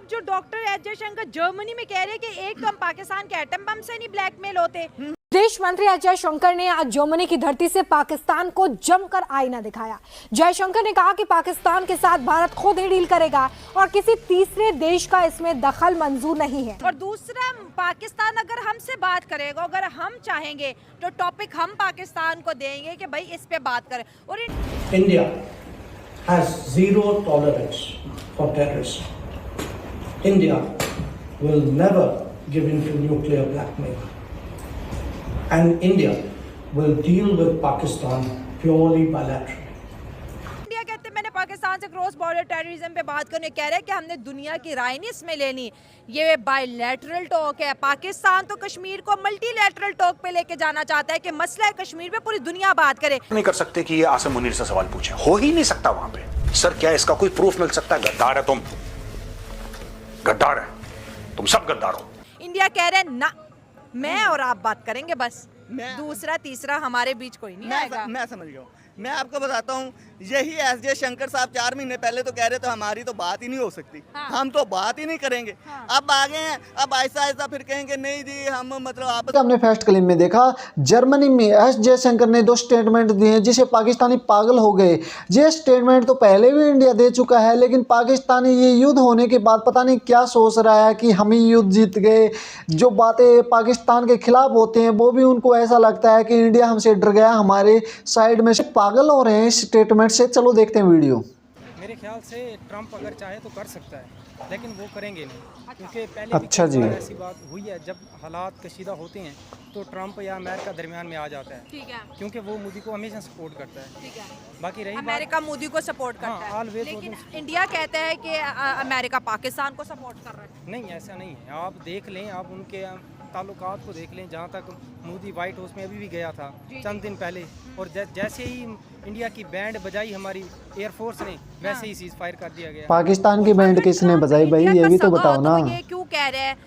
आप जो doctor S Jaishankar Germany में कह रहे हैं कि एक तो हम पाकिस्तान के एटम बम से नहीं ब्लैकमेल होते। विदेश मंत्री एस जयशंकर ने आज जर्मनी की धरती से पाकिस्तान को जमकर आईना दिखाया। जयशंकर ने कहा कि पाकिस्तान के साथ भारत खुद ही डील करेगा और किसी तीसरे देश का इसमें दखल मंजूर नहीं है। और दूसरा, पाकिस्तान अगर हमसे बात करेगा, अगर हम चाहेंगे तो टॉपिक हम पाकिस्तान को देंगे कि भाई इस पे बात करें। और India has zero tolerance for terrorism. India will never give in to nuclear blackmail. And India will deal with Pakistan purely bilaterally. India कहते हैं मैंने पाकिस्तान से क्रॉस बॉर्डर टेररिज्म पे बात करने कह रहे हैं कि हमने दुनिया की राय नहीं इसमें लेनी, ये बायलैटरल टॉक है। पाकिस्तान तो कश्मीर को मल्टीलैटरल टॉक पे लेके जाना चाहता है कि मसला है कश्मीर पे पूरी दुनिया बात करे। नहीं कर सकते कि ये आसिम मुनीर से सवाल पूछे, हो ही नहीं सकता वहां पे। सर क्या इसका कोई प्रूफ मिल सकता है? गद्दार है तुम, गद्दार है तुम, सब गद्दार हो। इंडिया कह रहे हैं ना, मैं और आप बात करेंगे बस, दूसरा तीसरा हमारे बीच कोई नहीं आएगा। मैं समझ गया हूँ। मैं आपको बताता हूँ, यही एस जयशंकर साहब 4 महीने पहले तो कह रहे थे हमारी तो बात ही नहीं हो सकती। हाँ। हम तो बात ही नहीं करेंगे। हाँ। अब आगे हैं, अब ऐसा ऐसा फिर कहेंगे नहीं जी हम मतलब आप। हमने फर्स्ट क्लिप में देखा जर्मनी में एस जयशंकर ने 2 स्टेटमेंट दिए जिसे पाकिस्तानी पागल हो गए। ये स्टेटमेंट तो पहले भी इंडिया दे चुका है, लेकिन पाकिस्तानी ये युद्ध होने के बाद पता नहीं क्या सोच रहा है कि हम ही युद्ध जीत गए। जो बातें पाकिस्तान के खिलाफ होते हैं वो भी उनको ऐसा लगता है कि इंडिया हमसे डर गया, हमारे साइड में से पागल हो रहे हैं इस स्टेटमेंट से। चलो देखते हैं वीडियो। मेरे ख्याल से ट्रंप अगर चाहे तो कर सकता है, लेकिन वो करेंगे नहीं, क्योंकि पहले अच्छा जी, ऐसी बात हुई है जब हालात कशीदा होते हैं तो ट्रंप या अमेरिका दरमियान में आ जाता है। ठीक है, क्योंकि वो मोदी को हमेशा सपोर्ट करता है। ठीक है, बाकी रही अमेरिका मोदी को सपोर्ट करता हाँ, है, always लेकिन वो इंडिया कहता है कि अमेरिका पाकिस्तान को सपोर्ट कर रहा है। नहीं, ऐसा नहीं है। आप देख लें, आप उनके ताल्लुकात को देख लें। जहाँ तक मोदी वाइट हाउस में अभी भी गया था चंद दिन पहले, और जैसे ही इंडिया की बैंड बजाई हमारी एयरफोर्स ने, वैसे ही सीज फायर कर दिया गया। पाकिस्तान की बैंड किसने बजाई भाई, ये भी तो बताओ ना। ये क्यों कह रहे हैं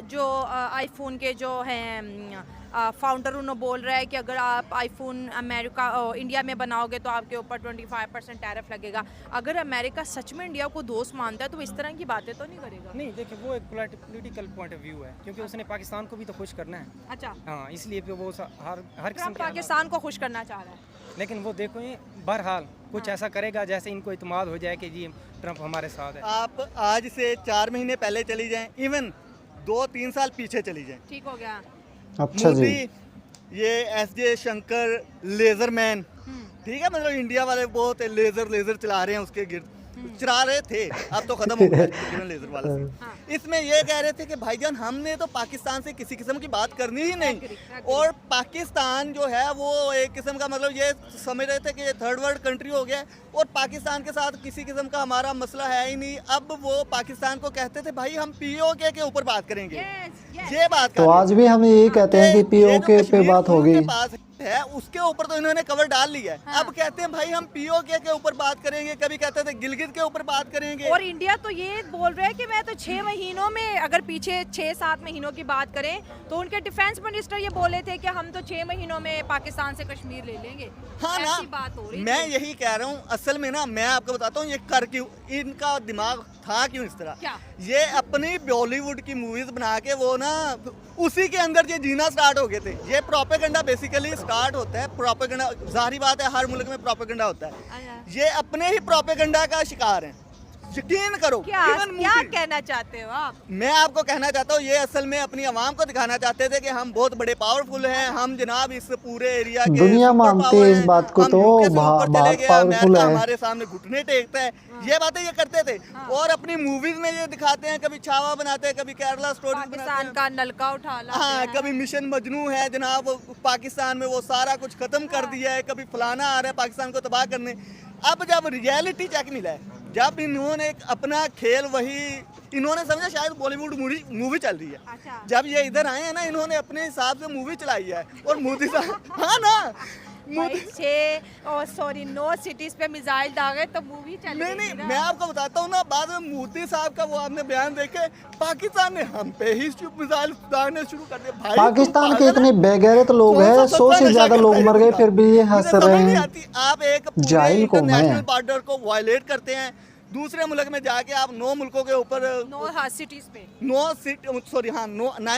जो आईफोन के जो हैं फाउंडर, उन्होंने बोल रहा है कि अगर आप आईफोन अमेरिका इंडिया में बनाओगे तो आपके ऊपर 25% टैरिफ लगेगा। अगर अमेरिका सच में इंडिया को दोस्त मानता है तो इस तरह की बातें तो नहीं करेगा। नहीं, देखिए वो एक पॉलिटिकल पॉइंट ऑफ व्यू है, क्योंकि उसने पाकिस्तान को भी तो खुश करना है। अच्छा, हाँ, इसलिए वो हर किस्म के पाकिस्तान को खुश करना चाह रहा है, लेकिन वो देखो ये बहरहाल कुछ ऐसा करेगा जैसे इनको इत्मीनान हो जाए कि जी ट्रंप हमारे साथ है। आप आज से 4 महीने पहले चली जाएं, इवन 2-3 साल पीछे चली जाएं। ठीक हो गया। अच्छा जी, ये एस जयशंकर लेजर मैन, ठीक है, मतलब इंडिया वाले बहुत लेजर चला रहे हैं उसके गिर्द, चला रहे थे, अब तो खत्म हो गया तकरीबन लेजर वाला सीन। इसमें ये कह रहे थे कि भाईजान हमने तो पाकिस्तान से किसी किस्म की बात करनी ही नहीं, और पाकिस्तान जो है वो एक किस्म का मतलब ये समझ रहे थे कि थर्ड वर्ल्ड कंट्री हो गया और पाकिस्तान के साथ किसी किस्म का हमारा मसला है ही नहीं। अब वो पाकिस्तान को कहते थे भाई हम पीओके के ऊपर बात करेंगे, ये बात तो आज भी हम यही कहते हैं कि पीओके पे बात होगी है, उसके ऊपर तो इन्होंने कवर डाल लिया है। हाँ। अब कहते हैं भाई हम पीओके के ऊपर बात करेंगे, कभी कहते थे गिलगित के ऊपर बात करेंगे। और इंडिया तो ये बोल रहा है कि मैं तो 6 महीनों में, अगर पीछे 6-7 महीनों की बात करें तो उनके डिफेंस मिनिस्टर ये बोले थे कि हम तो 6 महीनों में पाकिस्तान से कश्मीर ले लेंगे। हाँ ना, बात हो रही मैं यही कह रहा हूँ। असल में ना मैं आपको बताता हूँ ये कर क्यों, इनका दिमाग था क्यों इस तरह। क्या? ये अपनी बॉलीवुड की मूवीज बना के वो ना उसी के अंदर ये जीना स्टार्ट हो गए थे। ये प्रोपेगेंडा बेसिकली स्टार्ट होता है, प्रोपेगेंडा जाहिर बात है हर मुल्क में प्रोपेगेंडा होता है। ये अपने ही प्रोपेगेंडा का शिकार हैं, यकीन करो। क्या कहना चाहते हो आप? मैं आपको कहना चाहता हूँ ये असल में अपनी आवाम को दिखाना चाहते थे कि हम बहुत बड़े पावरफुल हैं, हम जनाब इस पूरे एरिया के दुनिया मानती है इस बात को, तो बहुत पावरफुल है, हमारे सामने घुटने टेकता है। ये बातें ये करते थे। और अपनी मूवीज में ये दिखाते हैं, कभी छावा बनाते हैं, कभी केरला स्टोरी पाकिस्तान का नलका उठा ला, हाँ, कभी मिशन मजनू है जनाब, पाकिस्तान में वो सारा कुछ खत्म कर दिया है, कभी फलाना आ रहा है पाकिस्तान को तबाह करने। अब जब रियलिटी चेक मिला है, जब इन्होंने एक अपना खेल वही इन्होंने समझा शायद बॉलीवुड मूवी चल रही है। अच्छा। जब ये इधर आए हैं ना, इन्होंने अपने हिसाब से मूवी चलाई है। और मोदी साहब हाँ ना, 9 सिटीज पे मिसाइल दागे तो मूवी चल रही है। नहीं, मैं आपको बताता हूँ ना, बाद में मोदी साहब का वो आपने बयान देखे, पाकिस्तान ने हम पे ही मिसाइल दागने शुरू कर दिए। भाई पाकिस्तान के इतने बेगैरत लोग हैं, 100 से ज्यादा लोग मर गए, फिर भी ये हंस रहे हैं। आप एक जाहिल कौम है। नेशनल बॉर्डर को वायलेट करते हैं, दूसरे मुल्क में जाके आप 9 मुल्कों के ऊपर 9 सिटीज पे 9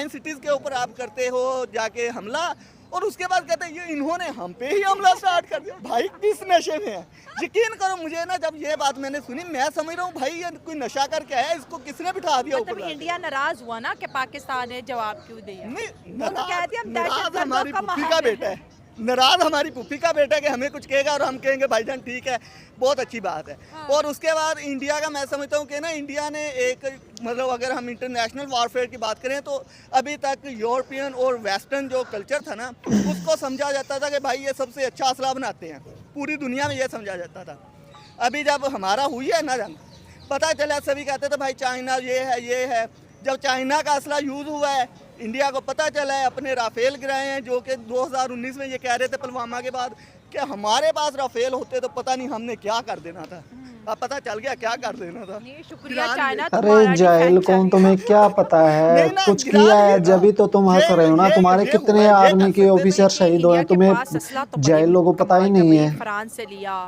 सिटीज के ऊपर आप करते हो जाके हमला, और उसके बाद कहते हैं ये इन्होंने हम पे ही हमला स्टार्ट कर दिया। भाई किस नशे में है? यकीन करो मुझे ना, जब ये बात मैंने सुनी मैं समझ रहा हूँ भाई ये कोई नशा करके है, इसको किसने बिठा दिया ऊपर? मतलब इंडिया नाराज हुआ ना कि पाकिस्तान ने जवाब क्यों दिया? नहीं, कहते हैं हम नाराज दहशतगर्दों हमारी का पुप्पी माहौल का है। बेटा है, नाराज हमारी पुप्पी का बेटा है कि हमें कुछ कहेगा और हम कहेंगे भाईजान ठीक है, बहुत अच्छी बात है। और उसके बाद इंडिया का मैं समझता हूँ कि ना इंडिया ने एक मतलब अगर हम इंटरनेशनल वारफेयर की बात करें तो अभी तक यूरोपियन और वेस्टर्न जो कल्चर था ना उसको समझा जाता था कि भाई ये सबसे अच्छा असला बनाते हैं, पूरी दुनिया में ये समझा जाता था। अभी जब हमारा हुई है ना जंग, पता चला सभी कहते थे भाई चाइना ये है। जब चाइना का असला यूज़ हुआ है इंडिया को पता चला है, अपने राफेल गिराए हैं जो कि 2019 में ये कह रहे थे पुलवामा के बाद कि हमारे पास राफेल होते तो पता नहीं हमने क्या कर देना था। अब पता चल गया क्या कर देना था। नहीं, शुक्रिया चाइना अरे तुम्हारा जाहिल डिफेंस कौन, चाहिए। तुम्हें क्या पता है नहीं ना, कुछ गिरा किया है दिए जब ही तो तुम हंस रहे हो ना। तुम्हारे ये कितने हुआ, ये आर्मी कर के सकते ऑफिसर तो शहीद हुए हैं, इंडिया के पास असला तो तुम्हें जाहिल लोगों को पता ही नहीं है। फ्रांस से लिया,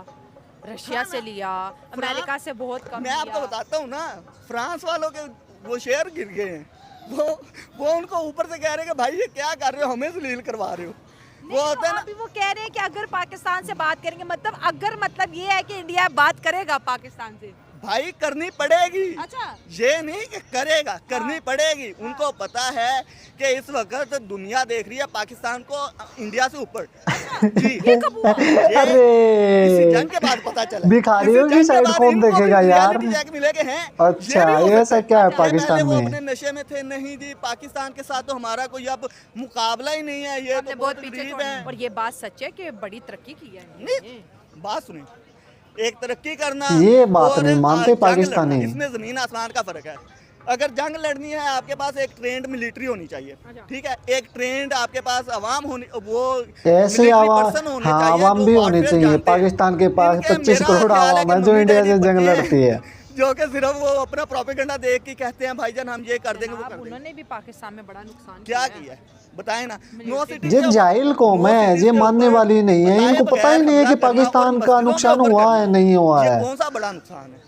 रशिया से लिया, अमेरिका से बहुत कम मैं आपको लिया। बताता हूँ ना, फ्रांस वालों के वो शेयर गिर गए हैं, वो उनको ऊपर से कह रहे हैं कि भाई ये क्या कर रहे हो, हमें जलील करवा रहे हो। वो होता है ना, अभी वो कह रहे हैं कि अगर पाकिस्तान से बात करेंगे, मतलब ये है कि इंडिया बात करेगा पाकिस्तान से। भाई करनी पड़ेगी। अच्छा, ये नहीं कि करेगा, करनी पड़ेगी। उनको पता है कि इस वक्त दुनिया देख रही है पाकिस्तान को इंडिया से ऊपर। जी, ये इसी जंग के बाद पता चला। भिखारियों इसी की जंग के साइड बाद कौन इनको भी देखेगा यार? reality check मिले कि हैं, अच्छा, भी हो ये सकता ऐसा क्या है कि पाकिस्तान पहले वो में? अपने नशे में थे, नहीं जी पाकिस्तान के साथ तो हमारा कोई अब मुकाबला ही नहीं है, ये हमने तो बहुत बहुत पीछे गरीब छोड़, है। और ये बात सच है कि बड़ी तरक्की की है नहीं, बात सुनिए, एक तरक्की करना ये बात और नहीं मानते जंग पाकिस्तानी। लड़ना, इसमें जमीन आसमान का फर्क है। अगर जंग लड़नी है आपके पास एक ट्रेंड मिलिट्री होनी चाहिए, ठीक है, एक ट्रेंड आपके पास अवाम होनी, वो ऐसे military आवाम, person होने हाँ चाहिए आवाम जो भी होनी warfare चाहिए। जानते हैं। पाकिस्तान के पास इनके 25 मेरा करोड़ ख्याल है आवाम कि है जो मम्मी इंडिया से डैडी जंग बच्चे हैं, लड़ती है। जो कि सिर्फ वो अपना प्रोपेगेंडा देख के कहते हैं भाईजान हम ये कर देंगे वो कर देंगे। उन्होंने भी पाकिस्तान में बड़ा नुकसान क्या है। किया है बताए ना। नो सिटी ये जाहिल कौम है, ये मानने वाली नहीं है। इनको पता ही नहीं है कि पाकिस्तान का नुकसान हुआ है नहीं हुआ है। कौन सा बड़ा नुकसान है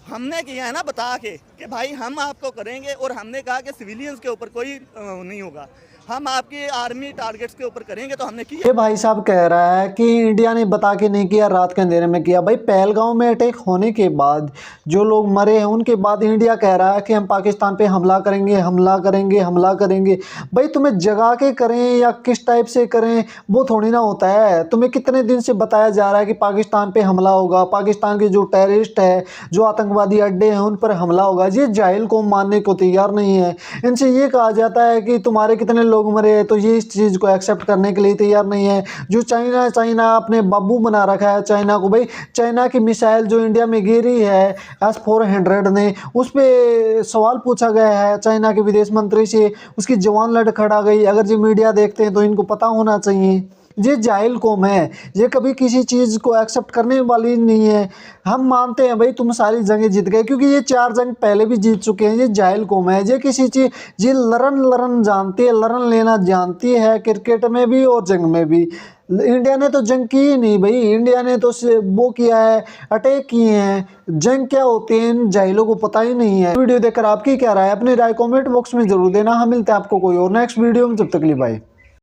हमने किया है ना, बता के कि भाई हम आपको करेंगे, और हमने कहा कि सिविलियंस के ऊपर कोई नहीं होगा, हम आपकी आर्मी टारगेट्स के ऊपर करेंगे, तो हमने किया। ये भाई साहब कह रहा है कि इंडिया ने बता के नहीं किया, रात के अंधेरे में किया। भाई पहलगांव में अटैक होने के बाद जो लोग मरे हैं उनके बाद इंडिया कह रहा है कि हम पाकिस्तान पे हमला करेंगे, हमला करेंगे, हमला करेंगे। भाई तुम्हें जगा के करें या किस टाइप से करें वो थोड़ी ना होता है। तुम्हें कितने दिन से बताया जा रहा है कि पाकिस्तान पे हमला होगा, पाकिस्तान के जो टेररिस्ट है, जो आतंकवादी अड्डे हैं उन पर हमला होगा। ये जाहिल को मानने को तैयार नहीं है। इनसे ये कहा जाता है कि तुम्हारे कितने लोग मरे हैं, तो ये इस चीज़ को एक्सेप्ट करने के लिए तैयार नहीं है। जो चाइना अपने बाबू बना रखा है चाइना को। भाई चाइना की मिसाइल जो इंडिया में गिरी है S-400 ने, उस पर सवाल पूछा गया है चाइना के विदेश मंत्री से, उसकी जवान लड़खड़ा गई। अगर ये मीडिया देखते हैं तो इनको पता होना चाहिए। ये जाहिल कौम है, ये कभी किसी चीज़ को एक्सेप्ट करने वाली नहीं है। हम मानते हैं भाई तुम सारी जंगें जीत गए, क्योंकि ये 4 जंग पहले भी जीत चुके हैं। ये जाहिल कौम है, ये किसी चीज़ ये लड़न जानती है, लड़न लेना जानती है, क्रिकेट में भी और जंग में भी। इंडिया ने तो जंग की ही नहीं भाई, इंडिया ने तो वो किया है, अटैक किए हैं। जंग क्या होते हैं इन जाहिलों को पता ही नहीं है। वीडियो देखकर आपकी क्या राय है, अपनी राय कमेंट बॉक्स में जरूर देना। हम मिलते हैं आपको कोई और नेक्स्ट वीडियो में, जब तक के लिए बाय।